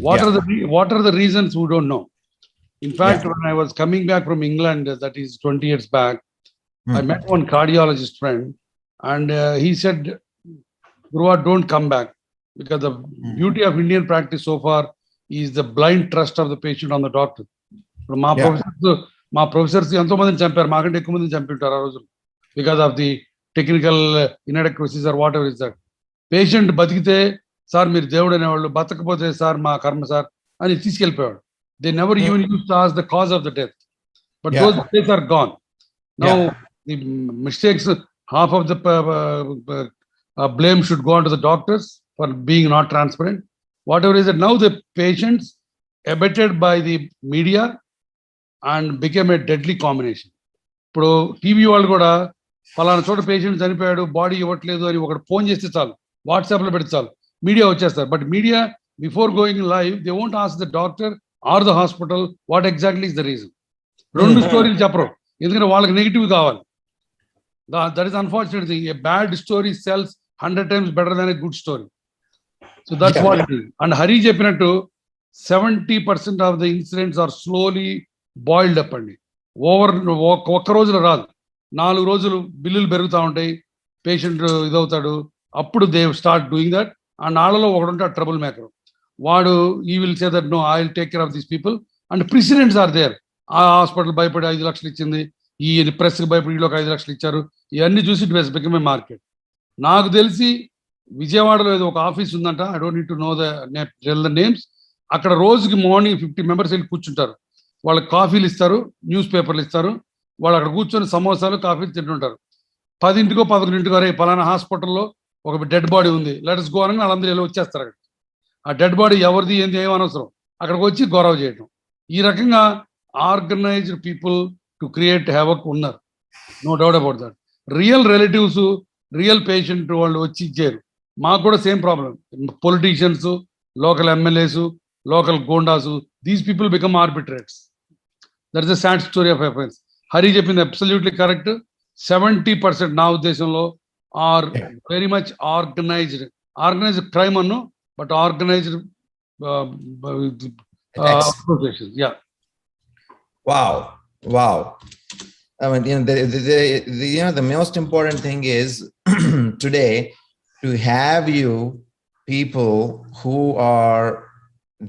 What are the reasons? We don't know. In fact, when I was coming back from England, that is 20 years back, I met one cardiologist friend, and he said, Guruva, don't come back, because the beauty of Indian practice so far is the blind trust of the patient on the doctor. మా professors ఎంతో మందిని చంపారు, మాకంటే ఎక్కువ మందిని చంపింటారు ఆ రోజు, because of the technical inadequacies or whatever is that. Patient బతికితే సార్ మీరు దేవుడు అనేవాళ్ళు, బతకపోతే సార్ మా కర్మ సార్ అని తీసుకెళ్ళిపోయాడు. They never even used to ask the cause of the death. But those days are gone. Now, the mistakes, half of the blame should go on to the doctors for being not transparent. Whatever is it, now the patients abetted by the media and became a deadly combination. ఇప్పుడు TV వాళ్ళు కూడా ఫలానా చోట patient చనిపోయాడు, body ఇవ్వట్లేదు అని ఒకటి phone చేస్తే చాలు, వాట్సాప్లో పెడితే చాలు, మీడియా వచ్చేస్తారు. But media before going live they won't ask the doctor or the hospital what exactly is the reason. రెండు స్టోరీలు చెప్పరు, ఎందుకంటే వాళ్ళకి నెగిటివ్ కావాలి. That is unfortunate thing. A bad story sells 100 times better than a good story. So that's what it is. And Hari చెప్పినట్టు 70% of the incidents are slowly boiled up అండి. ఒక్క రోజులో రాదు, 4 రోజులు బిల్లులు పెరుగుతూ ఉంటాయి, పేషెంట్ ఇదవుతాడు, అప్పుడు they start doing that. And వాళ్ళలో ఒకడు ఉంటాడు ట్రబుల్ మేకర్, వాడు ఈ will say that no I will take care of these people and presidents are there. ఆ హాస్పిటల్ భయపడి 5 లక్షలు ఇచ్చింది, ఈ ప్రెస్కి భయపడి వీళ్ళకి 5 లక్షలు ఇచ్చారు, ఇవన్నీ చూసి it has become a market. నాకు తెలిసి విజయవాడలో ఏదో ఒక ఆఫీస్ ఉందంట, I don't need to know the names. అక్కడ రోజుకి మార్నింగ్ 50 members వెళ్ళి కూర్చుంటారు, వాళ్ళకి కాఫీలు ఇస్తారు, న్యూస్ పేపర్లు ఇస్తారు, వాళ్ళు అక్కడ కూర్చొని సమోసాలు కాఫీలు తింటుంటారు. 10ంటికో 11ంటికో రే పలానా హాస్పిటల్లో ఒక డెడ్ బాడీ ఉంది, లెట్స్ గో అని వాళ్ళందరూ వెళ్ళి వచ్చేస్తారు. అక్కడ ఆ డెడ్ బాడీ ఎవరిది ఏంది ఏం అనవసరం, అక్కడికి వచ్చి గౌరవ చేయటం. ఈ రకంగా organised people to create havoc ఉన్నారు, no doubt about that. Real relatives, real patient వాళ్ళు వచ్చి ఇచ్చారు. మాకు కూడా same problem. Politicians, local MLAs, local goondas, these people become arbitrates. That is the sad story of affairs. Hari చెప్పింది అబ్సల్యూట్లీ కరెక్ట్. 70% నా ఉద్దేశంలో are very much organised crime అను, but organised associations. Yeah. Wow. I mean, the most important thing is today to have you people who are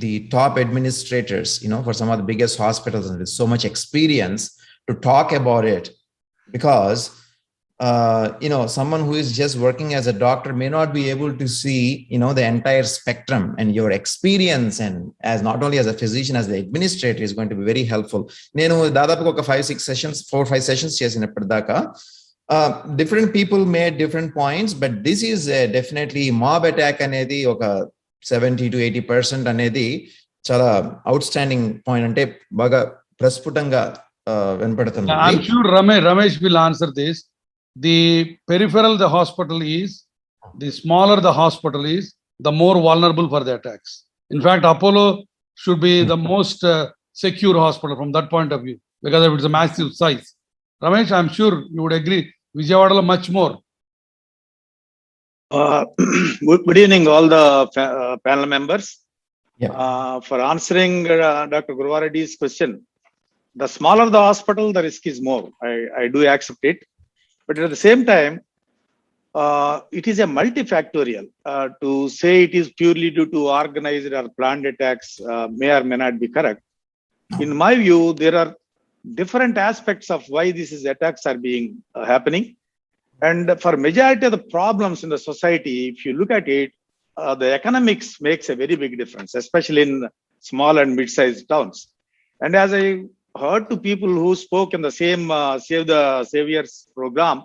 the top administrators, for some of the biggest hospitals and with so much experience to talk about it, because someone who is just working as a doctor may not be able to see, the entire spectrum, and your experience and as not only as a physician, as the administrator is going to be very helpful. Nenu dadapuga oka 4-5 sessions chesinappadaka different people made different points, but this is definitely mob attack anedi oka 70 to 80% anedi chala outstanding point, ante baga prasphutanga venpadutundi. I'm sure Ramesh will answer this. The peripheral the hospital is, the smaller the hospital is, the more vulnerable for the attacks. In fact, Apollo should be the most secure hospital from that point of view, because of its massive size. Ramesh, I'm sure you would agree, Vijayawada much more. Good evening, all the panel members. For answering Dr. Guruvareddy's question, the smaller the hospital, the risk is more. I do accept it. But at the same time, it is a multifactorial. To say it is purely due to organized or planned attacks may or may not be correct. In my view, there are different aspects of why these attacks are being happening. And for majority of the problems in the society, if you look at it, the economics makes a very big difference, especially in small and mid-sized towns. And as I heard to people who spoke in the same Our Saviours program,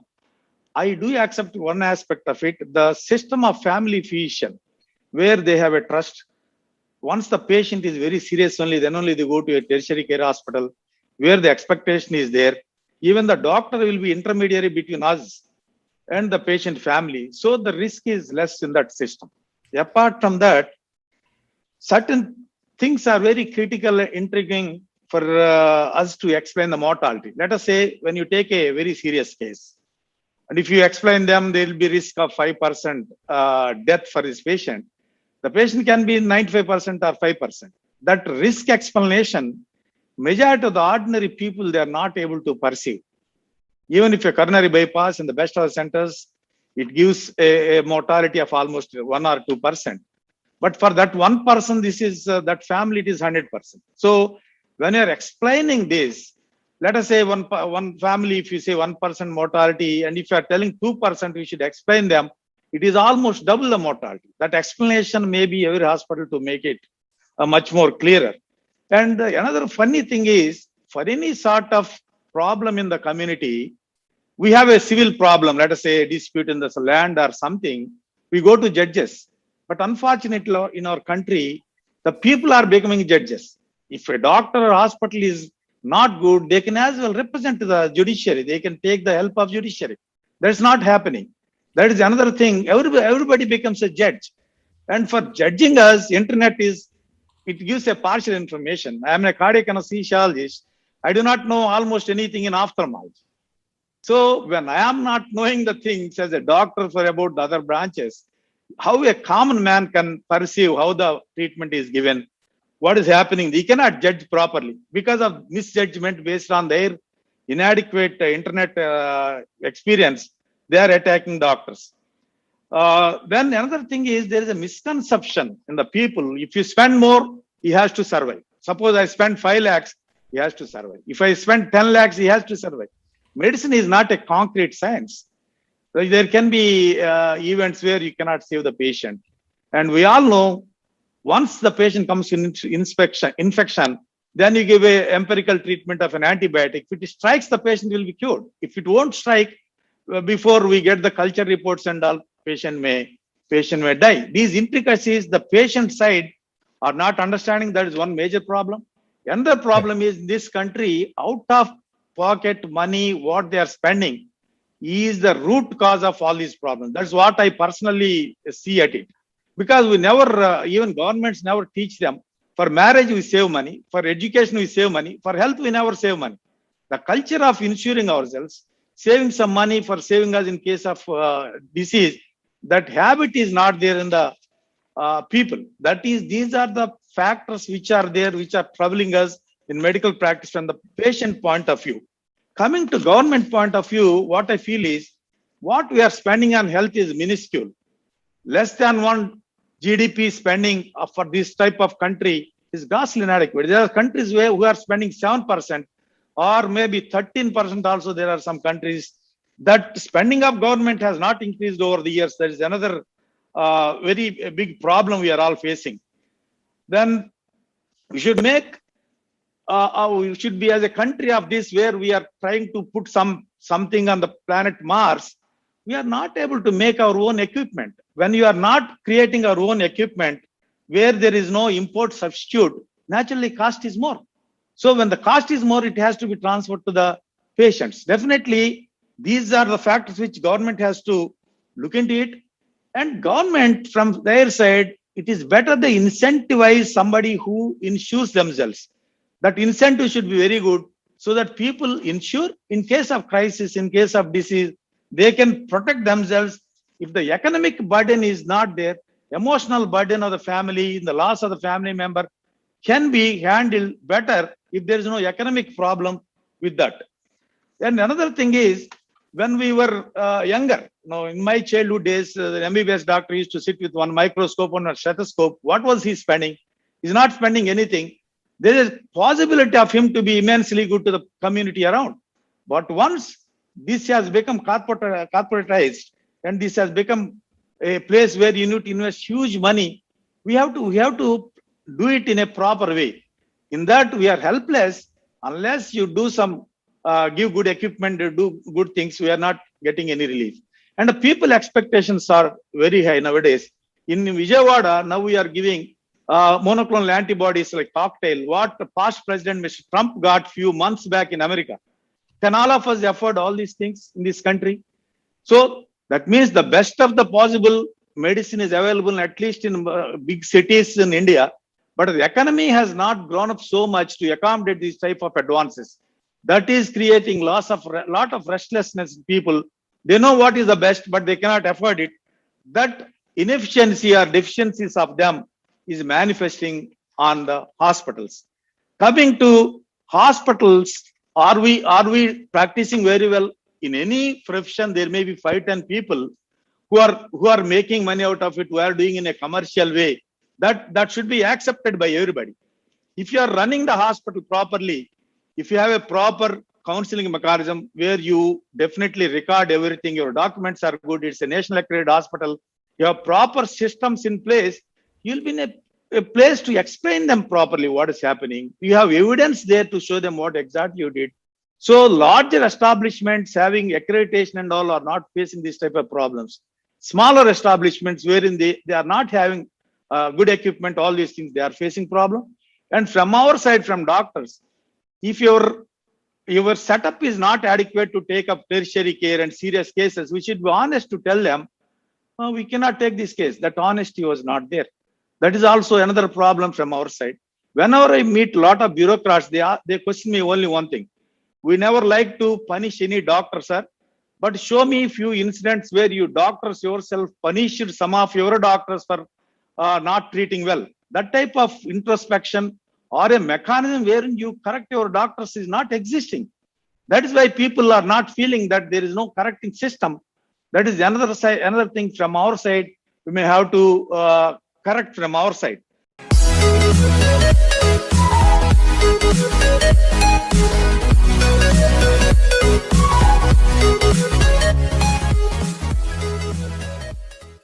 I do accept one aspect of it, the system of family physician, where they have a trust. Once the patient is very serious then only they go to a tertiary care hospital, where the expectation is there. Even the doctor will be intermediary between us and the patient family. So the risk is less in that system. Apart from that, certain things are very critical and intriguing for us to explain the mortality. Let us say when you take a very serious case, and if you explain them, there will be risk of 5% death for this patient. The patient can be 95% or 5%. That risk explanation, majority of the ordinary people, they are not able to perceive. Even if a coronary bypass in the best of the centers, it gives a mortality of almost 1 or 2%. But for that one person, this is that family, it is 100%. So when you're explaining this, let us say one family, if you say 1% mortality, and if you are telling 2%, we should explain them, it is almost double the mortality. That explanation may be every hospital to make it much more clearer. And another funny thing is, for any sort of problem in the community, we have a civil problem, let us say a dispute in the land or something, we go to judges. But unfortunately, in our country, the people are becoming judges. If a doctor or hospital is not good, they can as well represent the judiciary. They can take the help of judiciary. That's not happening. That is another thing. Everybody becomes a judge. And for judging us, internet it gives a partial information. I am a cardiac anesthesiologist. I do not know almost anything in ophthalmology. So when I am not knowing the things as a doctor for about the other branches, how a common man can perceive how the treatment is given, what is happening, they cannot judge properly because of misjudgment based on their inadequate internet experience. They are attacking doctors. Then another thing is there is a misconception in the people. If you spend more, he has to survive. Suppose I spend 5 lakhs, he has to survive. If I spend 10 lakhs, he has to survive. Medicine is not a concrete science. There can be events where you cannot save the patient. And we all know once the patient comes in infection, then you give a empirical treatment of an antibiotic. If it strikes, the patient will be cured. If it won't strike, before we get the culture reports and all, patient may die. These intricacies, the patient side are not understanding. That is one major problem. Another problem is this country, out of pocket money, what they are spending is the root cause of all these problems. That's what I personally see at it. Because we never, even governments never teach them. For marriage, we save money. For education, we save money. For health, we never save money. The culture of insuring ourselves, saving some money for saving us in case of disease, that habit is not there in the people. That is, these are the factors which are there, which are troubling us in medical practice from the patient point of view. Coming to government point of view, what I feel is, what we are spending on health is minuscule. Less than 1 GDP spending for this type of country is grossly inadequate. There are countries who are spending 7% or maybe 13% also. There are some countries that spending of government has not increased over the years. There is another very big problem we are all facing. Then we should make, we should be as a country of this where we are trying to put something on the planet Mars. We are not able to make our own equipment. When you are not creating our own equipment, where there is no import substitute, naturally cost is more. So when the cost is more, it has to be transferred to the patients. Definitely, these are the factors which government has to look into it. And government from their side, it is better they incentivize somebody who insures themselves. That incentive should be very good so that people insure in case of crisis, in case of disease, they can protect themselves. If the economic burden is not there, emotional burden of the family, the loss of the family member can be handled better if there is no economic problem with that. And another thing is, when we were younger, in my childhood days, the MBBS doctor used to sit with one microscope and a stethoscope. What was he spending? He's not spending anything. There is possibility of him to be immensely good to the community around. But once this has become corporatized, and this has become a place where you need to invest huge money, we have to do it in a proper way. In that, we are helpless unless you do some give good equipment, do good things. We are not getting any relief. And the people expectations are very high nowadays. In Vijayawada, now we are giving monoclonal antibodies like cocktail, what the past president Mr. Trump got few months back in America. Can all of us afford all these things in this country? So that means the best of the possible medicine is available at least in big cities in India, but the economy has not grown up so much to accommodate these type of advances. That is creating lot of restlessness in people. They know what is the best, but they cannot afford it. That inefficiency or deficiencies of them is manifesting on the hospitals. Coming to hospitals, are we practicing very well? In any profession, there may be 5-10 people who are making money out of it, who are doing in a commercial way. That should be accepted by everybody. If you are running the hospital properly, if you have a proper counseling mechanism where you definitely record everything, your documents are good, it's a national accredited hospital, you have proper systems in place, you'll be in a place to explain them properly what is happening. You have evidence there to show them what exactly you did. So larger establishments having accreditation and all are not facing this type of problems. Smaller establishments wherein they are not having good equipment, all these things, they are facing problem. And from our side, from doctors, if your setup is not adequate to take up tertiary care and serious cases, we should be honest to tell them, we cannot take this case. That honesty was not there. That is also another problem from our side. Whenever I meet a lot of bureaucrats, they question me only one thing. We never like to punish any doctor, sir, but show me a few incidents where you doctors yourself punished some of your doctors for not treating well. That type of introspection or a mechanism wherein you correct your doctors is not existing. That is why people are not feeling that there is no correcting system. That is another thing from our side. We may have to correct from our side.